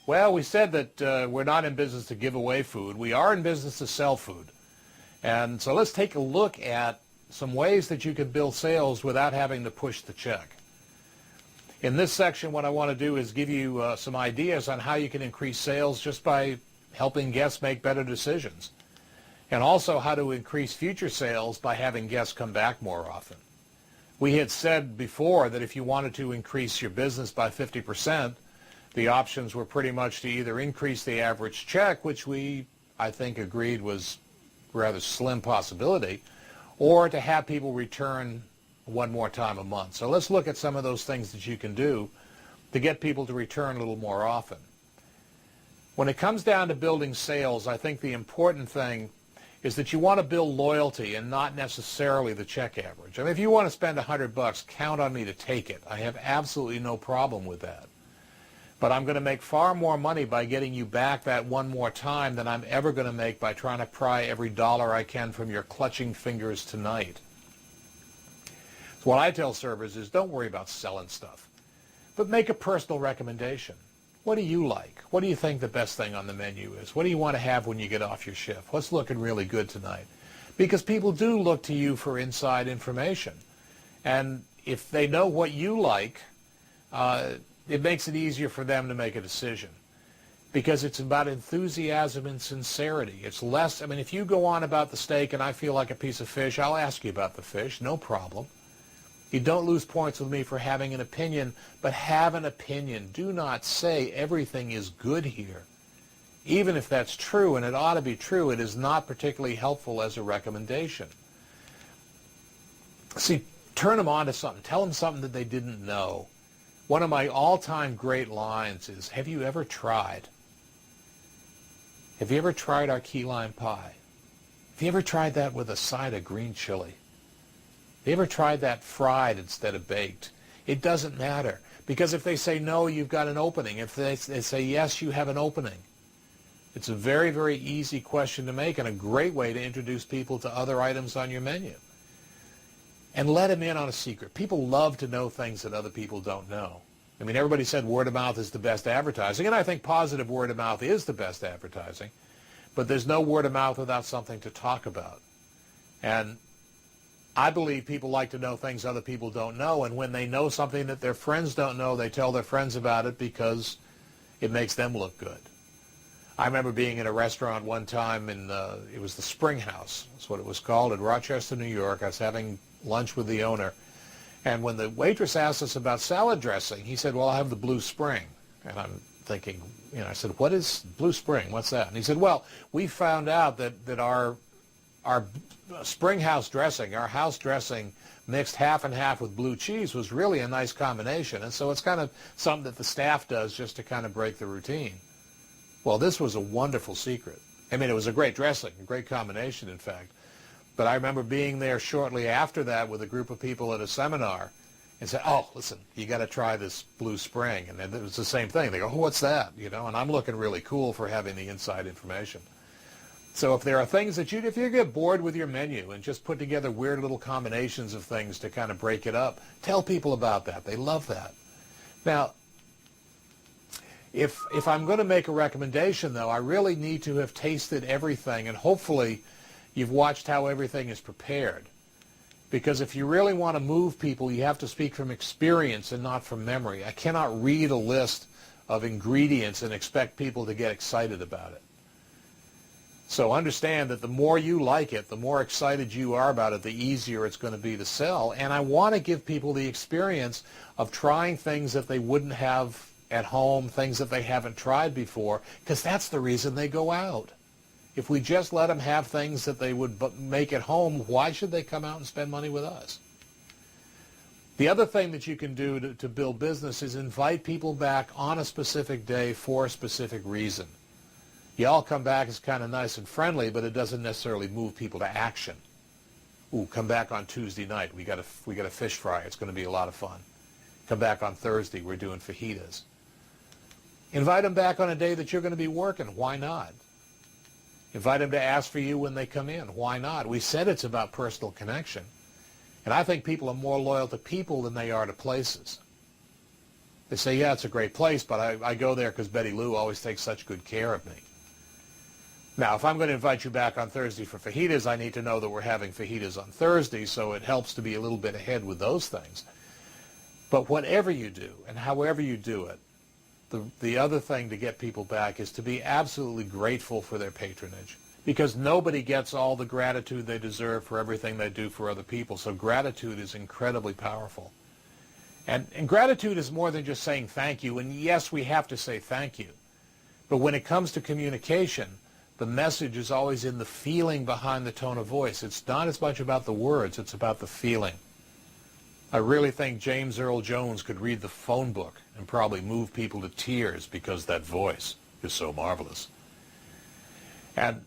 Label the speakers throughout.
Speaker 1: Well, we said that we're not in business to give away food. We are in business to sell food. And so let's take a look at some ways that you can build sales without having to push the check. In this section, what I want to do is give you some ideas on how you can increase sales just by helping guests make better decisions, and also how to increase future sales by having guests come back more often. We had said before that if you wanted to increase your business by 50%, the options were pretty much to either increase the average check, which I think, agreed was a rather slim possibility, or to have people return one more time a month. So let's look at some of those things that you can do to get people to return a little more often. When it comes down to building sales, I think the important thing is that you want to build loyalty and not necessarily the check average. I mean, if you want to spend $100, count on me to take it. I have absolutely no problem with that. But I'm going to make far more money by getting you back that one more time than I'm ever going to make by trying to pry every dollar I can from your clutching fingers tonight. So what I tell servers is don't worry about selling stuff, but make a personal recommendation. What do you like? What do you think the best thing on the menu is? What do you want to have when you get off your shift? What's looking really good tonight? Because people do look to you for inside information. And if they know what you like, it makes it easier for them to make a decision. Because it's about enthusiasm and sincerity. It's less, I mean, if you go on about the steak and I feel like a piece of fish, I'll ask you about the fish, no problem. You don't lose points with me for having an opinion, but have an opinion. Do not say everything is good here. Even if that's true, and it ought to be true, it is not particularly helpful as a recommendation. See, turn them on to something. Tell them something that they didn't know. One of my all-time great lines is, have you ever tried? Have you ever tried our key lime pie? Have you ever tried that with a side of green chili? Have you ever tried that fried instead of baked? It doesn't matter, because if they say no, you've got an opening. If they say yes, you have an opening. It's a very, very easy question to make and a great way to introduce people to other items on your menu. And let them in on a secret. People love to know things that other people don't know. I mean, everybody said word of mouth is the best advertising, and I think positive word of mouth is the best advertising, but there's no word of mouth without something to talk about. And I believe people like to know things other people don't know, and when they know something that their friends don't know, they tell their friends about it because it makes them look good. I remember being in a restaurant one time, and it was the Spring House, that's what it was called, in Rochester, New York. I was having lunch with the owner, and when the waitress asked us about salad dressing, he said, well, I'll have the Blue Spring. And I'm thinking, you know, I said, what is Blue Spring? What's that? And he said, well, we found out that our Spring House dressing, our house dressing mixed half and half with blue cheese was really a nice combination, and so it's kind of something that the staff does just to kind of break the routine. Well, this was a wonderful secret. I mean, it was a great dressing, a great combination, in fact. But I remember being there shortly after that with a group of people at a seminar and said, oh, listen, you got to try this Blue Spring. And it was the same thing. They go, oh, what's that? You know, and I'm looking really cool for having the inside information. So if there are things that if you get bored with your menu and just put together weird little combinations of things to kind of break it up, tell people about that. They love that. Now, if I'm going to make a recommendation, though, I really need to have tasted everything, and hopefully you've watched how everything is prepared. Because if you really want to move people, you have to speak from experience and not from memory. I cannot read a list of ingredients and expect people to get excited about it. So understand that the more you like it, the more excited you are about it, the easier it's going to be to sell. And I want to give people the experience of trying things that they wouldn't have at home, things that they haven't tried before, because that's the reason they go out. If we just let them have things that they would make at home, why should they come out and spend money with us? The other thing that you can do to build business is invite people back on a specific day for a specific reason. You all come back as kind of nice and friendly, but it doesn't necessarily move people to action. Ooh, come back on Tuesday night. We got a fish fry. It's going to be a lot of fun. Come back on Thursday. We're doing fajitas. Invite them back on a day that you're going to be working. Why not? Invite them to ask for you when they come in. Why not? We said it's about personal connection. And I think people are more loyal to people than they are to places. They say, yeah, it's a great place, but I go there because Betty Lou always takes such good care of me. Now, if I'm going to invite you back on Thursday for fajitas, I need to know that we're having fajitas on Thursday, so it helps to be a little bit ahead with those things. But whatever you do and however you do it, the other thing to get people back is to be absolutely grateful for their patronage, because nobody gets all the gratitude they deserve for everything they do for other people. So gratitude is incredibly powerful. And gratitude is more than just saying thank you. And yes, we have to say thank you. But when it comes to communication, the message is always in the feeling behind the tone of voice. It's not as much about the words, it's about the feeling. I really think James Earl Jones could read the phone book and probably move people to tears because that voice is so marvelous. And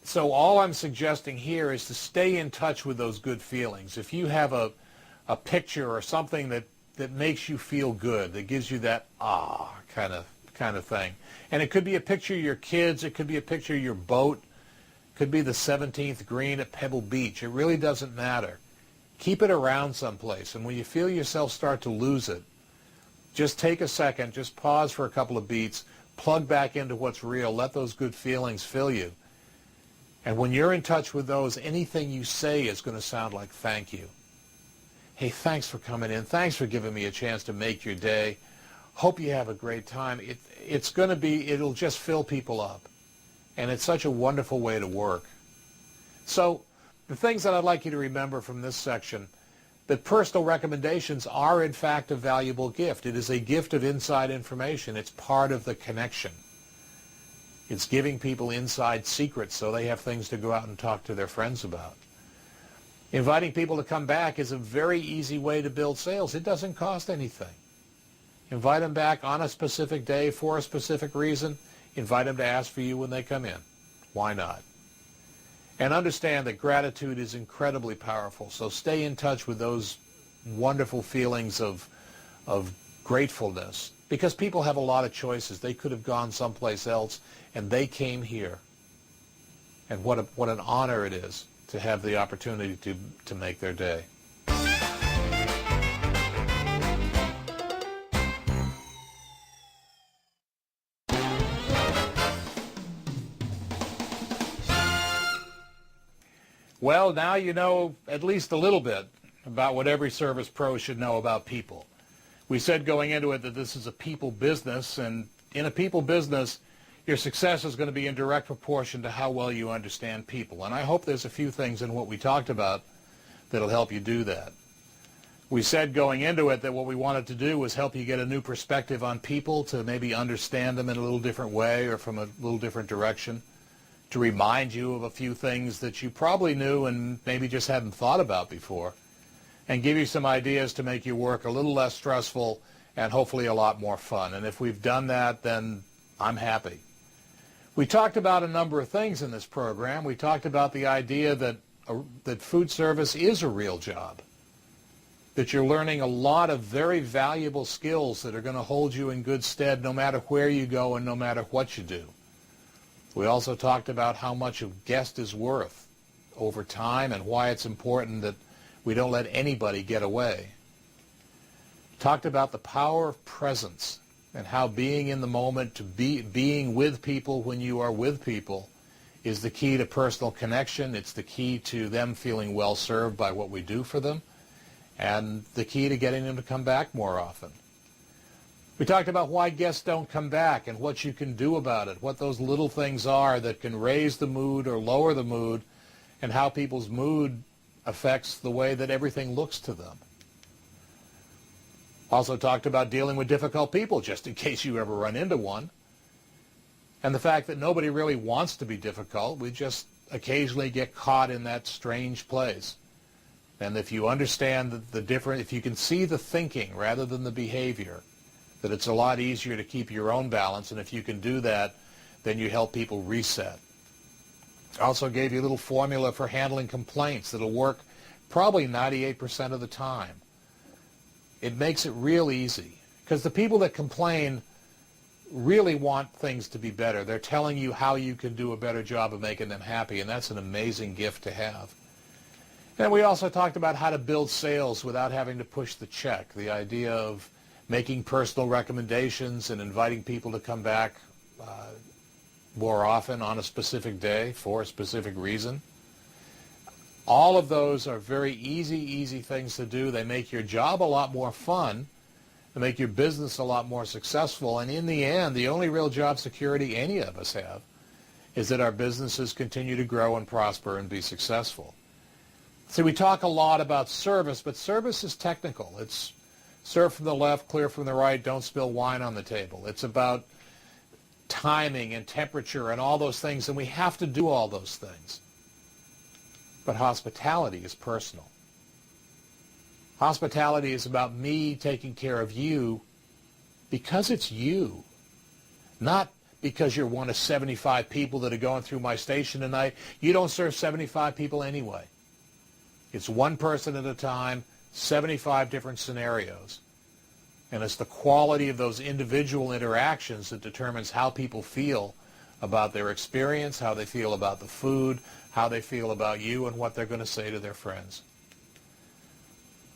Speaker 1: so all I'm suggesting here is to stay in touch with those good feelings. If you have a picture or something that makes you feel good, that gives you that kind of thing. And it could be a picture of your kids, it could be a picture of your boat, it could be the 17th green at Pebble Beach. It really doesn't matter. Keep it around someplace, and when you feel yourself start to lose it, just take a second, just pause for a couple of beats, plug back into what's real, let those good feelings fill you. And when you're in touch with those, anything you say is going to sound like thank you. Hey, thanks for coming in. Thanks for giving me a chance to make your day. Hope you have a great time. It'll just fill people up. And it's such a wonderful way to work. So the things that I'd like you to remember from this section, that personal recommendations are in fact a valuable gift. It is a gift of inside information. It's part of the connection. It's giving people inside secrets so they have things to go out and talk to their friends about. Inviting people to come back is a very easy way to build sales. It doesn't cost anything. Invite them back on a specific day for a specific reason. Invite them to ask for you when they come in. Why not? And understand that gratitude is incredibly powerful. So stay in touch with those wonderful feelings of gratefulness, because people have a lot of choices. They could have gone someplace else, and they came here. And what an honor it is to have the opportunity to make their day. Well, now you know at least a little bit about what every service pro should know about people. We said going into it that this is a people business, and in a people business, your success is going to be in direct proportion to how well you understand people. And I hope there's a few things in what we talked about that'll help you do that. We said going into it that what we wanted to do was help you get a new perspective on people, to maybe understand them in a little different way or from a little different direction, to remind you of a few things that you probably knew and maybe just hadn't thought about before, and give you some ideas to make your work a little less stressful and hopefully a lot more fun. And if we've done that, then I'm happy. We talked about a number of things in this program. We talked about the idea that food service is a real job, that you're learning a lot of very valuable skills that are going to hold you in good stead no matter where you go and no matter what you do. We also talked about how much a guest is worth over time and why it's important that we don't let anybody get away. Talked about the power of presence and how being in the moment, being with people when you are with people, is the key to personal connection. It's the key to them feeling well served by what we do for them, and the key to getting them to come back more often. We talked about why guests don't come back and what you can do about it, what those little things are that can raise the mood or lower the mood, and how people's mood affects the way that everything looks to them. Also talked about dealing with difficult people, just in case you ever run into one, and the fact that nobody really wants to be difficult. We just occasionally get caught in that strange place. And if you understand if you can see the thinking rather than the behavior, that it's a lot easier to keep your own balance, and if you can do that, then you help people reset. I also gave you a little formula for handling complaints that'll work probably 98% of the time. It makes it real easy, because the people that complain really want things to be better. They're telling you how you can do a better job of making them happy, and that's an amazing gift to have. And we also talked about how to build sales without having to push the check, the idea of making personal recommendations and inviting people to come back more often on a specific day for a specific reason. All of those are very easy things to do. They make your job a lot more fun. They make your business a lot more successful. And in the end, the only real job security any of us have is that our businesses continue to grow and prosper and be successful. See, we talk a lot about service, but service is technical. It's serve from the left, clear from the right, don't spill wine on the table. It's about timing and temperature and all those things, and we have to do all those things. But hospitality is personal. Hospitality is about me taking care of you because it's you, not because you're one of 75 people that are going through my station tonight. You don't serve 75 people anyway. It's one person at a time, 75 different scenarios. And it's the quality of those individual interactions that determines how people feel about their experience, how they feel about the food, how they feel about you, and what they're going to say to their friends.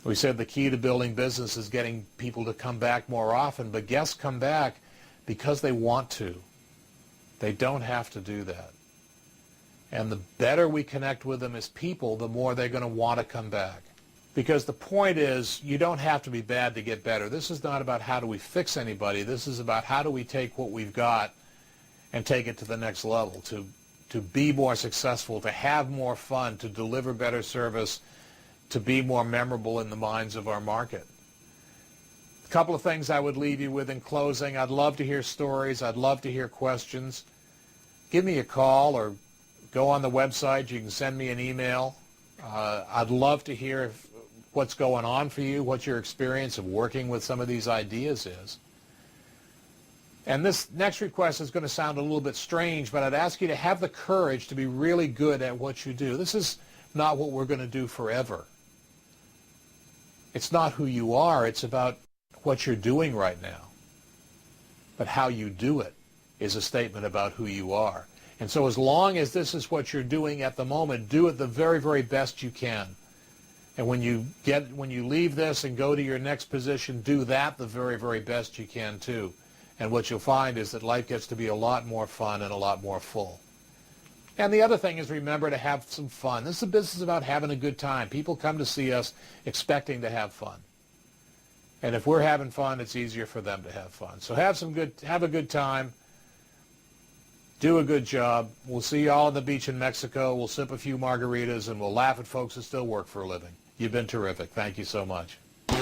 Speaker 1: We said the key to building business is getting people to come back more often, but guests come back because they want to. They don't have to do that. And the better we connect with them as people, the more they're going to want to come back. Because the point is, you don't have to be bad to get better. This is not about how do we fix anybody. This is about how do we take what we've got and take it to the next level, to be more successful, to have more fun, to deliver better service, to be more memorable in the minds of our market. A couple of things I would leave you with in closing. I'd love to hear stories. I'd love to hear questions. Give me a call or go on the website. You can send me an email. I'd love to hear what's going on for you, what your experience of working with some of these ideas is. And this next request is going to sound a little bit strange, but I'd ask you to have the courage to be really good at what you do. This is not what we're going to do forever. It's not who you are. It's about what you're doing right now. But how you do it is a statement about who you are. And so as long as this is what you're doing at the moment, do it the very, very best you can. And when you leave this and go to your next position, do that the very, very best you can too. And what you'll find is that life gets to be a lot more fun and a lot more full. And the other thing is, remember to have some fun. This is a business about having a good time. People come to see us expecting to have fun. And if we're having fun, it's easier for them to have fun. So have a good time. Do a good job. We'll see you all on the beach in Mexico. We'll sip a few margaritas, and we'll laugh at folks that still work for a living. You've been terrific. Thank you so much.